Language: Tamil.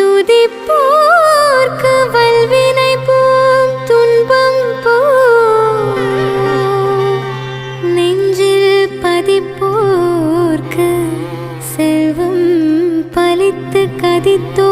துதிப்போர்க்கு வல்வினை போம் துன்பம் போ நெஞ்சில் பதிப்போர்க்கு செல்வம் பலித்து கதித்தோ